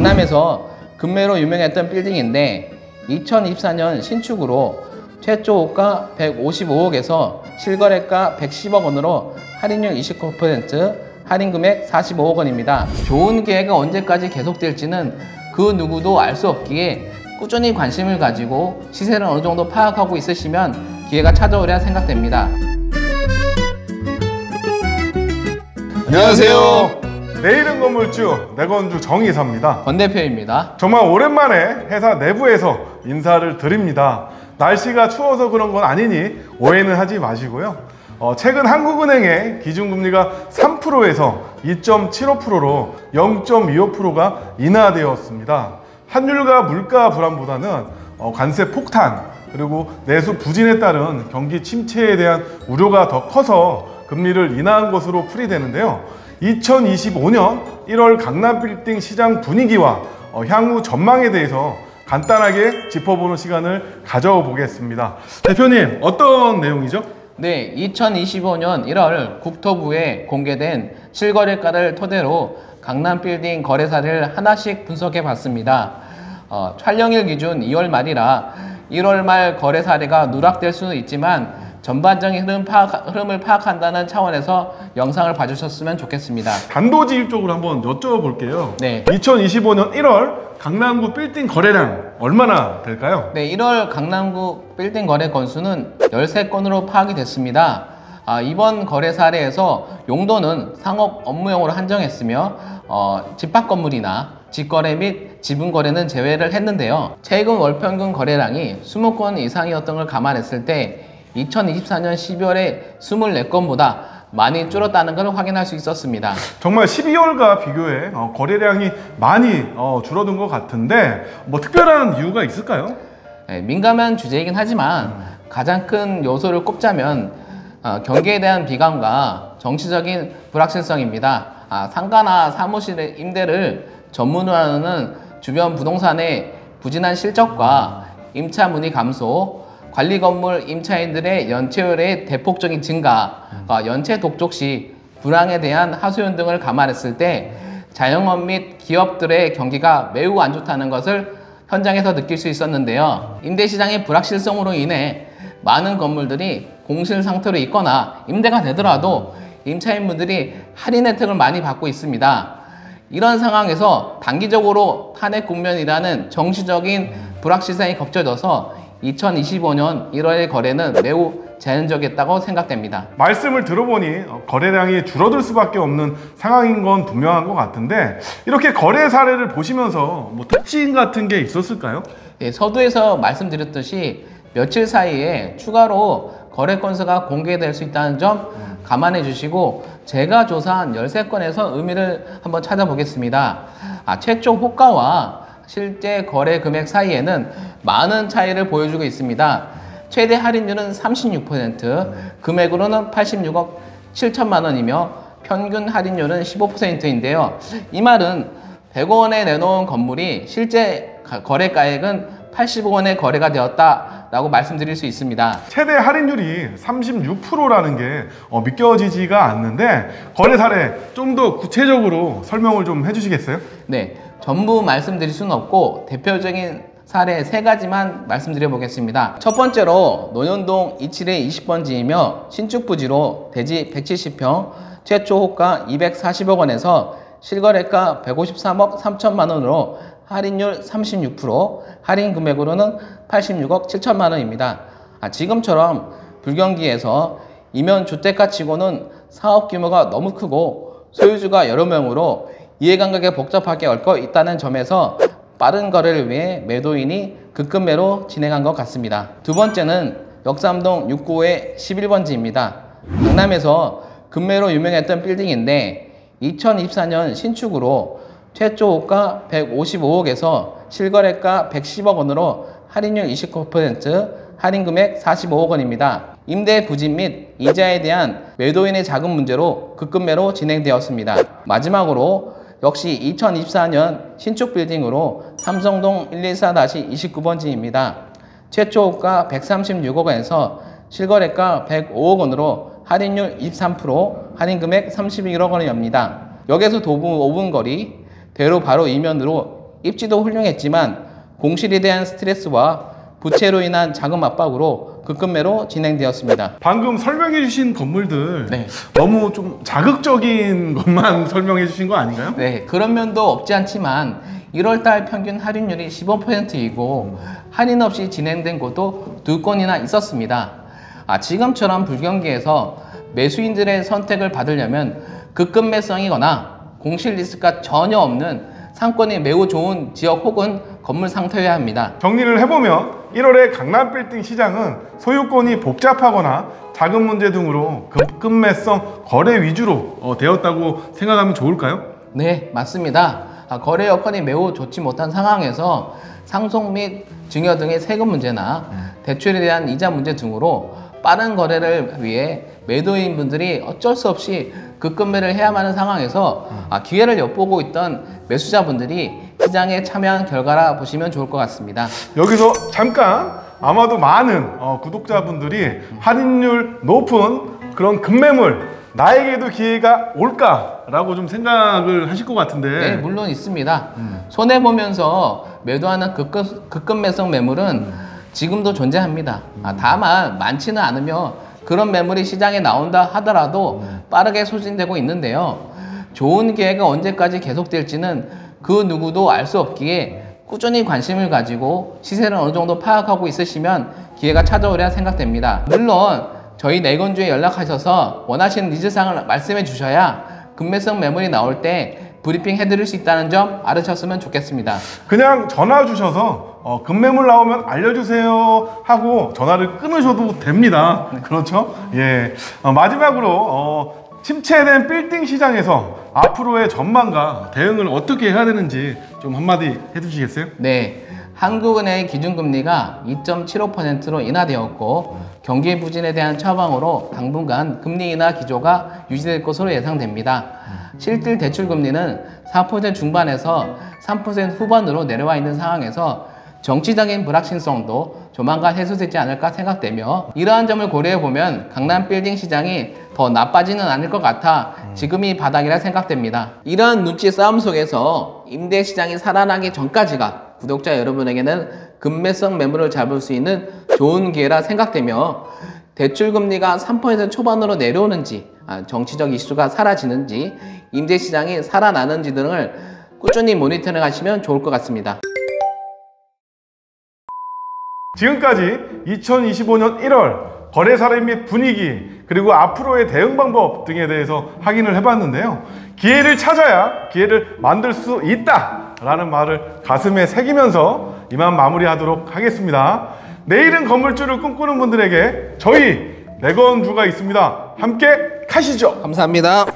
강남에서 급매로 유명했던 빌딩인데 2024년 신축으로 최초 호가 155억에서 실거래가 110억 원으로 할인율 29%, 할인 금액 45억 원입니다. 좋은 기회가 언제까지 계속될지는 그 누구도 알 수 없기에 꾸준히 관심을 가지고 시세를 어느 정도 파악하고 있으시면 기회가 찾아오리라 생각됩니다. 안녕하세요. 내일은 건물주 내건주 정이사입니다. 권 대표입니다. 정말 오랜만에 회사 내부에서 인사를 드립니다. 날씨가 추워서 그런 건 아니니 오해는 하지 마시고요. 최근 한국은행의 기준금리가 3%에서 2.75%로 0.25%가 인하되었습니다. 환율과 물가 불안보다는 관세 폭탄 그리고 내수 부진에 따른 경기 침체에 대한 우려가 더 커서 금리를 인하한 것으로 풀이되는데요. 2025년 1월 강남 빌딩 시장 분위기와 향후 전망에 대해서 간단하게 짚어보는 시간을 가져보겠습니다. 대표님, 어떤 내용이죠? 네, 2025년 1월 국토부에 공개된 실거래가를 토대로 강남 빌딩 거래 사례를 하나씩 분석해 봤습니다. 촬영일 기준 2월 말이라 1월 말 거래 사례가 누락될 수는 있지만 전반적인 흐름을 파악한다는 차원에서 영상을 봐주셨으면 좋겠습니다. 단도직입적으로 한번 여쭤볼게요. 네. 2025년 1월 강남구 빌딩 거래량 얼마나 될까요? 네, 1월 강남구 빌딩 거래 건수는 13건으로 파악이 됐습니다. 이번 거래 사례에서 용도는 상업 업무용으로 한정했으며 집합 건물이나 직거래 및 지분거래는 제외를 했는데요. 최근 월평균 거래량이 20건 이상이었던 걸 감안했을 때 2024년 12월에 24건보다 많이 줄었다는 걸 확인할 수 있었습니다. 정말 12월과 비교해 거래량이 많이 줄어든 것 같은데 뭐 특별한 이유가 있을까요? 네, 민감한 주제이긴 하지만 가장 큰 요소를 꼽자면 경기에 대한 비관과 정치적인 불확실성입니다. 상가나 사무실 임대를 전문으로 하는 주변 부동산의 부진한 실적과 임차 문의 감소, 관리 건물 임차인들의 연체율의 대폭적인 증가, 연체 독촉 시 불황에 대한 하소연 등을 감안했을 때 자영업 및 기업들의 경기가 매우 안 좋다는 것을 현장에서 느낄 수 있었는데요. 임대시장의 불확실성으로 인해 많은 건물들이 공실 상태로 있거나 임대가 되더라도 임차인분들이 할인 혜택을 많이 받고 있습니다. 이런 상황에서 단기적으로 탄핵 국면이라는 정치적인 불확실성이 겹쳐져서 2025년 1월의 거래는 매우 제한적이었다고 생각됩니다. 말씀을 들어보니 거래량이 줄어들 수밖에 없는 상황인 건 분명한 것 같은데 이렇게 거래 사례를 보시면서 뭐 특징 같은 게 있었을까요? 네, 서두에서 말씀드렸듯이 며칠 사이에 추가로 거래 건수가 공개될 수 있다는 점 감안해 주시고 제가 조사한 13건에서 의미를 한번 찾아보겠습니다. 최초 호가와 실제 거래 금액 사이에는 많은 차이를 보여주고 있습니다. 최대 할인율은 36%, 금액으로는 86억 7천만 원이며 평균 할인율은 15%인데요. 이 말은 100원에 내놓은 건물이 실제 거래가액은 80억 원에 거래가 되었다라고 말씀드릴 수 있습니다. 최대 할인율이 36%라는 게 믿겨지지가 않는데 거래 사례 좀 더 구체적으로 설명을 좀 해주시겠어요? 네, 전부 말씀드릴 수는 없고 대표적인 사례 3가지만 말씀드려 보겠습니다. 첫 번째로 논현동 27의 20번지이며 신축 부지로 대지 170평, 최초 호가 240억 원에서 실거래가 153억 3천만 원으로 할인율 36%, 할인 금액으로는 86억 7천만 원입니다. 지금처럼 불경기에서 이면 주택가 치고는 사업 규모가 너무 크고 소유주가 여러 명으로 이해관계가 복잡하게 얽혀 있다는 점에서 빠른 거래를 위해 매도인이 급급매로 진행한 것 같습니다. 두 번째는 역삼동 695의 11번지입니다. 강남에서 급매로 유명했던 빌딩인데 2024년 신축으로 최초 호가 155억에서 실거래가 110억 원으로 할인율 29%, 할인 금액 45억 원입니다. 임대 부진 및 이자에 대한 매도인의 자금 문제로 급급매로 진행되었습니다. 마지막으로 역시 2024년 신축 빌딩으로 삼성동 114-29번지입니다. 최초 호가 136억 원에서 실거래가 105억 원으로 할인율 23%, 할인 금액 31억 원입니다. 역에서 도보 5분 거리, 대로 바로 이면으로 입지도 훌륭했지만 공실에 대한 스트레스와 부채로 인한 자금 압박으로 급급매로 진행되었습니다. 방금 설명해 주신 건물들 네. 너무 좀 자극적인 것만 설명해 주신 거 아닌가요? 네, 그런 면도 없지 않지만 1월달 평균 할인율이 15%이고 할인 없이 진행된 곳도 2건이나 있었습니다. 지금처럼 불경기에서 매수인들의 선택을 받으려면 급급매성이거나 공실 리스크가 전혀 없는 상권이 매우 좋은 지역 혹은 건물 상태여야 합니다. 정리를 해보면 1월의 강남 빌딩 시장은 소유권이 복잡하거나 자금 문제 등으로 급급매성 거래 위주로 되었다고 생각하면 좋을까요? 네, 맞습니다. 거래 여건이 매우 좋지 못한 상황에서 상속 및 증여 등의 세금 문제나 대출에 대한 이자 문제 등으로 빠른 거래를 위해 매도인분들이 어쩔 수 없이 급급매를 해야만 하는 상황에서 기회를 엿보고 있던 매수자분들이 시장에 참여한 결과라 보시면 좋을 것 같습니다. 여기서 잠깐 아마도 많은 구독자분들이 할인율 높은 그런 급매물 나에게도 기회가 올까라고 좀 생각을 하실 것 같은데. 네, 물론 있습니다. 손해보면서 매도하는 급급매성 매물은 지금도 존재합니다. 다만 많지는 않으며 그런 매물이 시장에 나온다 하더라도 빠르게 소진되고 있는데요. 좋은 기회가 언제까지 계속될지는 그 누구도 알 수 없기에 꾸준히 관심을 가지고 시세를 어느 정도 파악하고 있으시면 기회가 찾아오리라 생각됩니다. 물론 저희 내건주에 연락하셔서 원하시는 니즈사항을 말씀해 주셔야 급매성 매물이 나올 때 브리핑 해드릴 수 있다는 점 알으셨으면 좋겠습니다. 그냥 전화 주셔서 급매물 나오면 알려주세요 하고 전화를 끊으셔도 됩니다. 그렇죠? 예. 마지막으로 침체된 빌딩 시장에서 앞으로의 전망과 대응을 어떻게 해야 되는지 좀 한마디 해주시겠어요? 네, 한국은행의 기준금리가 2.75%로 인하되었고 경기 부진에 대한 처방으로 당분간 금리 인하 기조가 유지될 것으로 예상됩니다. 실질 대출 금리는 4% 중반에서 3% 후반으로 내려와 있는 상황에서 정치적인 불확실성도 조만간 해소되지 않을까 생각되며 이러한 점을 고려해보면 강남 빌딩 시장이 더 나빠지는 않을 것 같아 지금이 바닥이라 생각됩니다. 이러한 눈치 싸움 속에서 임대 시장이 살아나기 전까지가 구독자 여러분에게는 급매성 매물을 잡을 수 있는 좋은 기회라 생각되며 대출 금리가 3% 초반으로 내려오는지 정치적 이슈가 사라지는지 임대 시장이 살아나는지 등을 꾸준히 모니터링 하시면 좋을 것 같습니다. 지금까지 2025년 1월 거래 사례 및 분위기 그리고 앞으로의 대응 방법 등에 대해서 확인을 해봤는데요. 기회를 찾아야 기회를 만들 수 있다 라는 말을 가슴에 새기면서 이만 마무리하도록 하겠습니다. 내일은 건물주를 꿈꾸는 분들에게 저희 내건주가 있습니다. 함께 가시죠. 감사합니다.